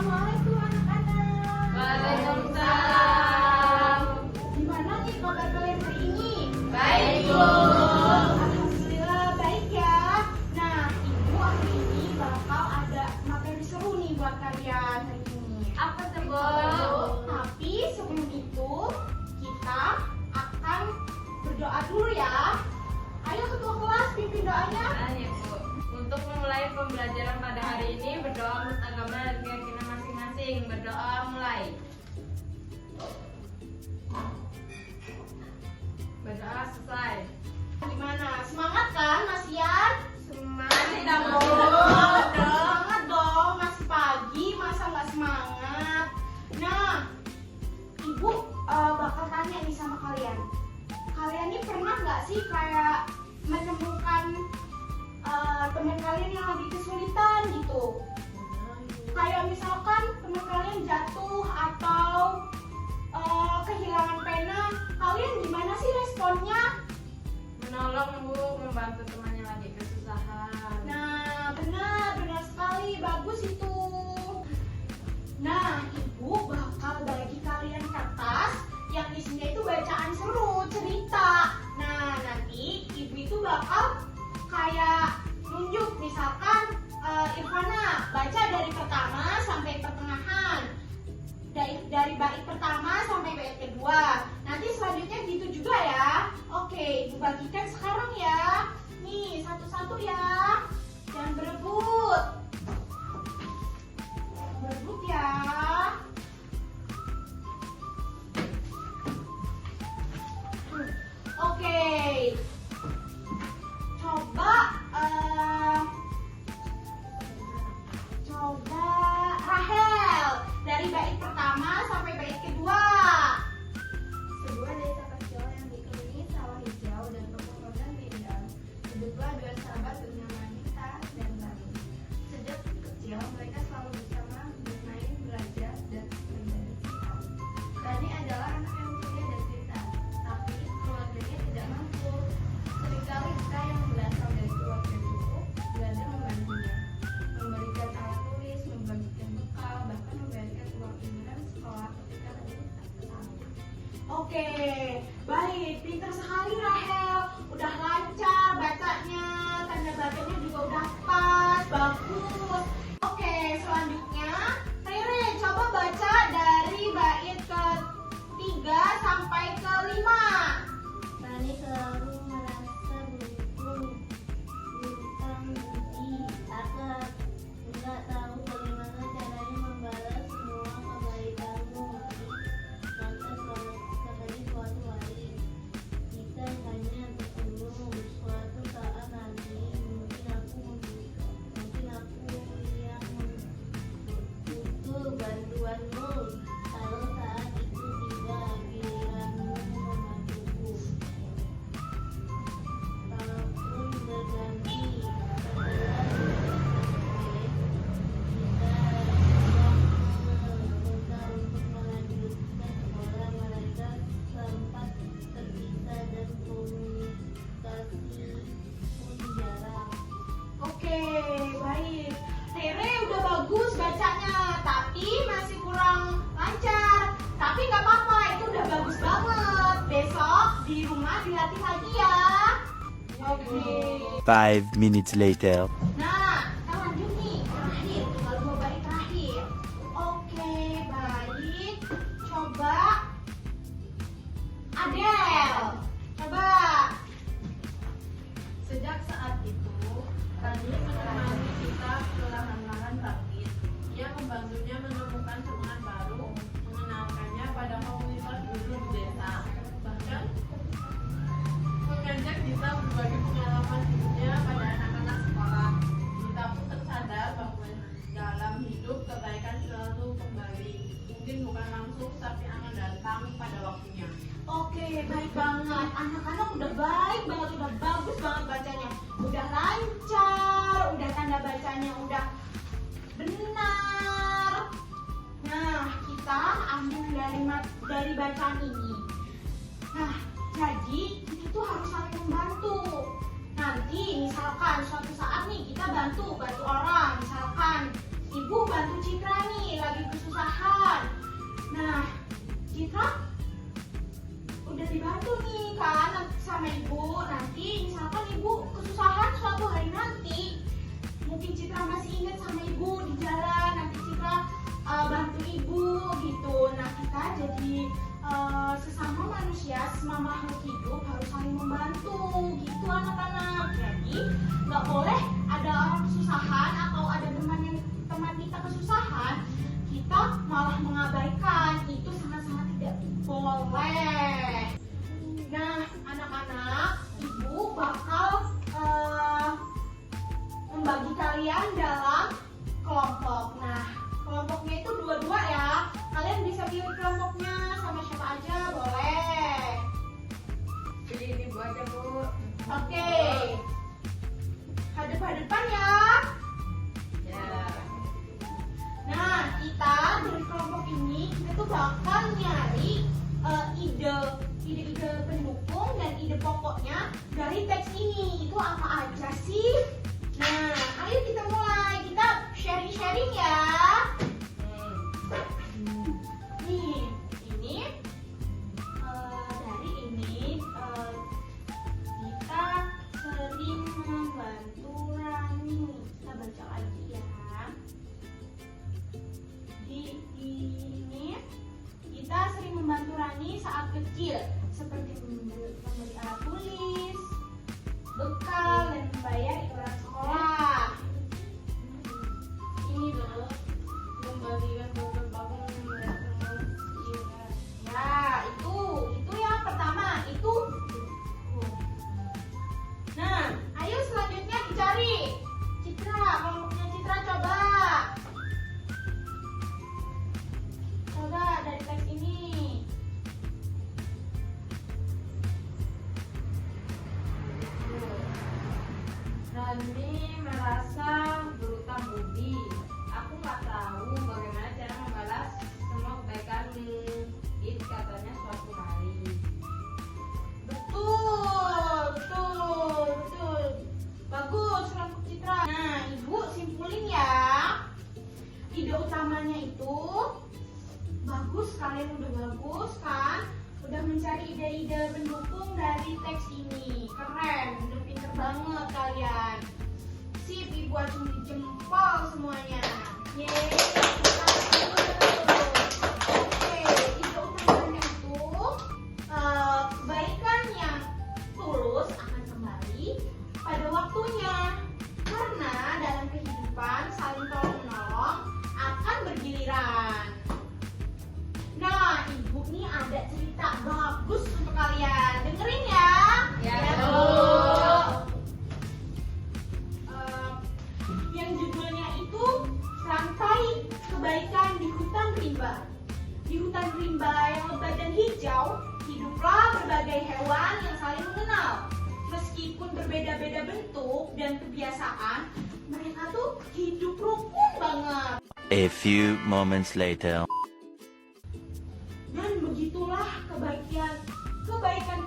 Assalamualaikum anak-anak. Waalaikumsalam. Gimana nih kabar kalian hari ini? Baik, Bu. Alhamdulillah baik ya. Nah, Ibu hari ini bakal ada materi seru nih buat kalian hari ini. Apa tuh, Bu? Tapi sebelum itu kita akan berdoa dulu ya. Ayo ketua kelas pimpin doanya. Ayo, Bu. Untuk memulai pembelajaran pada hari ini, berdoa menurut agama dan keyakinan masing-masing. Berdoa mulai. Berdoa selesai. Gimana? Semangat kan Mas Ian? Semangat, Bu. Semangat dong, masih pagi, masa nggak semangat? Nah, Ibu bakal tanya nih sama kalian. Kalian ini pernah nggak sih kayak menemukan teman kalian yang lagi kesulitan gitu? Kayak misalkan teman kalian jatuh atau kehilangan pena, kalian gimana sih responnya? Menolong, Bu, membantu temannya lagi kesusahan. Nah, benar sekali, bagus itu. Nah, Ibu bakal bagi kalian kertas yang isinya itu bacaan seru, cerita. Nah, nanti Ibu itu bakal kayak nunjuk, misalkan Irfana baca dari pertama sampai pertengahan. Dari bait pertama sampai bait kedua. Nanti selanjutnya gitu juga ya. Oke, Ibu bagikan sekarang ya. Nih, satu-satu ya. Jangan berebut. Berebut ya. Oke. Coba Rahel dari bait pertama sampai bait kedua. Sebuah desa kecil yang dikelilingi sawah hijau dan pepohonan rindang. Hiduplah dua sahabat bernama Dita dan Rani. Sejak kecil mereka selalu bersama bermain, belajar, dan menjadi cinta. Rani adalah anak yang ceria dan pintar, tapi keluarganya tidak mampu. Seringkali Dita yang berasal dari keluarga cukup belajar membantunya, memberikan alat tulis, membagikan bekal, bahkan membayarkan uang iuran sekolah ketika Rani tak sanggup. Oke, baik, pintar sekali Rahel. Udah lancar bacanya, tanda bacanya juga udah pas, bagus. Oke, selanjutnya Rere coba baca dari bait ke-3 sampai ke-5. Rani selalu merasa berhutang budi agar nggak tahu bagaimana caranya membalas semua kebaikanmu. Katanya suatu hari kita hanya bertemu suatu saat nanti mungkin aku yang butuh bantuanmu. Kalau saat itu tiba giliranmu membantuku. Kalaupun berganti setelah kita untuk melanjutkan sekolah, mereka sempat terpisah dan komunikasi pun jarang. Oke, baik. Rere udah bagus bacanya, tapi masih kurang lancar. Tapi nggak apa-apa, itu udah bagus banget. Besok di rumah dilatih lagi ya. Oke. 5 minutes later. Nah, kita lanjut nih. Terakhir, tinggal 2 bait terakhir. Oke, baik. Coba Adele. Coba. Sejak saat itu, Rani menemani kita perlahan-lahan bangkit. Ia membantunya menemukan teman baru, mengenalkannya pada komunitas guru di desa. Bahkan mengajak kita berbagi pengalaman hidupnya pada anak-anak sekolah. Kita pun tersadar bahwa dalam hidup kebaikan selalu kembali. Mungkin bukan langsung, tapi akan datang pada waktunya. Oke, baik banget. Anak-anak udah baik banget, udah bagus banget bacanya. Udah lancar, udah tanda bacanya udah benar. Nah, kita ambil dari bacaan ini. Nah, jadi kita tuh harus saling membantu. Nanti misalkan suatu saat nih kita bantu orang. Misalkan Ibu bantu Citra nih lagi masih ingat sama ibu di jalan, nanti Citra bantu ibu gitu. Nah, kita jadi sesama manusia, sesama makhluk hidup harus saling membantu gitu anak-anak. Jadi nggak boleh ada orang kesusahan atau ada teman kita kesusahan kita malah mengabaikan. Itu sangat-sangat tidak boleh. Nah, anak-anak, ibu bakal membagi kalian dalam kelompok. Nah, kelompoknya itu dua-dua ya. Kalian bisa pilih kelompoknya sama siapa aja boleh. Pilih ibu aja, Bu. Oke. Hadap-hadapan ya. Ya. Nah, kita dari kelompok ini kita tuh bakal nyari ide-ide pendukung dan ide pokoknya dari teks ini. Itu apa aja sih? Nah, ayo kita mulai. Kita sharing-sharing ya. Nih, ini dari ini kita sering membantu Rani. Kita baca lagi ya. Di ini kita sering membantu Rani saat kecil, seperti membeli alat tulis, bekal, dan membayar iuran sekolah. Ini loh, membagikan beberapa ya, itu yang pertama, itu. Nah, ayo selanjutnya dicari. Citra, kelompoknya Citra coba dari teks ini. Rani merasa berutang budi. Aku nggak tahu bagaimana cara membalas semua kebaikanmu. Itu katanya suatu hari. Betul. Bagus, kelompok Citra. Nah, ibu simpulin ya. Ide utamanya itu bagus, kalian udah bagus kan? Udah mencari ide-ide pendukung dari teks ini. Keren, udah pinter banget kalian. Sip, ibu acungi jempol semuanya. Yeay. Oke, ide utamanya itu kebaikan yang tulus akan kembali pada waktunya. Karena dalam kehidupan saling tolong-menolong akan bergiliran. Nah, ibu nih ada cerita bagus untuk kalian. Dengerin ya. Ya, Bu. Yang judulnya itu Rantai Kebaikan di Hutan Rimba. Di hutan rimba yang lebat dan hijau, hiduplah berbagai hewan yang saling mengenal. Meskipun berbeda-beda bentuk dan kebiasaan, mereka tuh hidup rukun banget. A few moments later. Dan begitulah kebaikan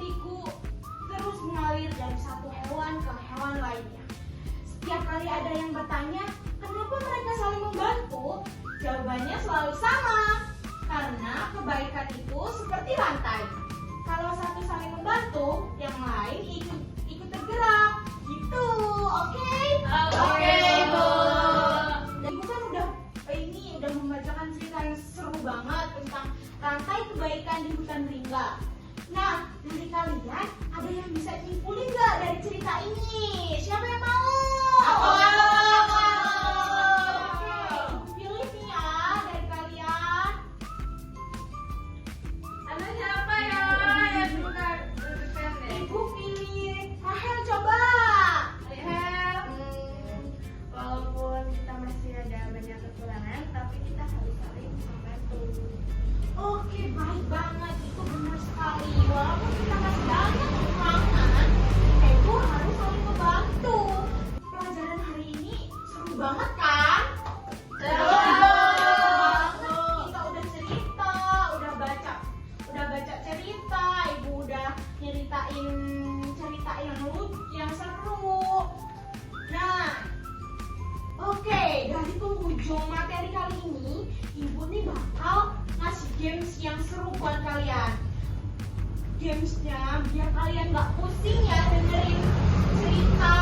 Tiku terus mengalir dari satu hewan ke hewan lainnya. Setiap kali ada yang bertanya, kenapa mereka saling membantu? Jawabannya selalu sama. Karena kebaikan itu seperti rantai. Kalau satu saling membantu, yang lain ikut tergerak. Gitu, oke? Oke, Bu. Dan Ibu kan udah membacakan cerita yang seru banget tentang rantai kebaikan di hutan rimba. Nah, dari kalian ada yang bisa nyimpulin nggak dari cerita ini? Siapa yang mau? Aku. Oke, Ibu pilih nih ya dari kalian. Ada siapa ya? Yang bukan berdekat deh. Ibu pilih Rahel, coba. Rahel. Walaupun kita masih ada banyak kekurangan, tapi kita harus saling membantu. Oke, baik banget. Itu benar sekali. Walaupun kita masih banyak kekurangan, Ibu harus saling membantu. Pelajaran hari ini seru banget kan? Seru. Kita udah cerita, udah baca cerita. Ibu udah nyeritain cerita yang seru. Nah, oke, dari penghujung materi kali ini, Ibu nih bakal ngasih games yang seru buat kalian. Gamesnya biar kalian nggak pusing ya dengerin cerita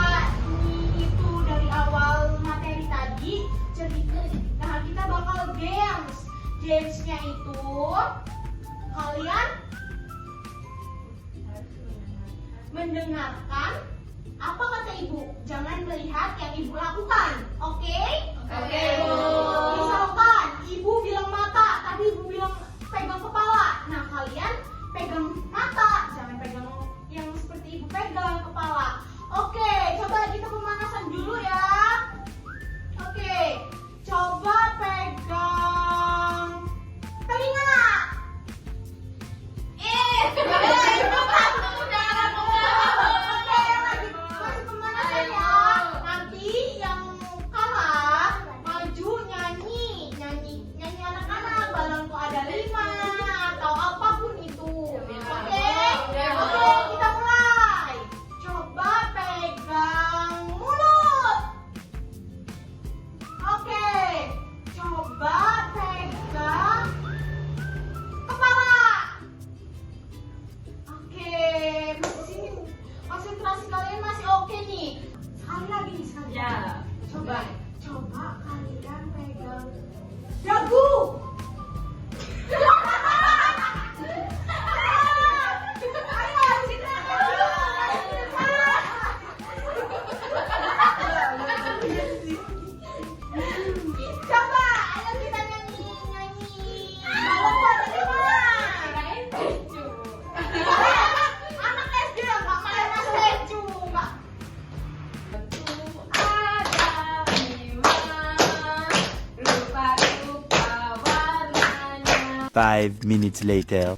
ini itu dari awal materi tadi. Gamesnya itu kalian mendengarkan apa kata ibu. Jangan melihat yang ibu lakukan. Oke? Oke, Bu. Misalkan ibu bilang mata, tapi ibu bilang pegang kepala. Nah, kalian pegang mata, jangan pegang yang seperti ibu pegang kepala. Oke, coba kita pemanasan dulu ya. Oke, coba pegang telinga. Masih pemanasan ya. Nanti yang kalah maju nyanyi anak-anak. Balonku ada 5 atau apapun itu. Oke, kita mulai. Coba pegang mulut. Oke, coba pegang kepala. Oke, sini konsentrasi kalian masih oke nih. Sekali lagi nih, sekali. Ya. Coba kalian pegang dagu. Ayo, sini. Coba, ayo kita nyanyi. Balonku ada 5. Anak SD nggak main statue, Mbak. Ada 5 rupa-rupa warnanya. 5 minutes later.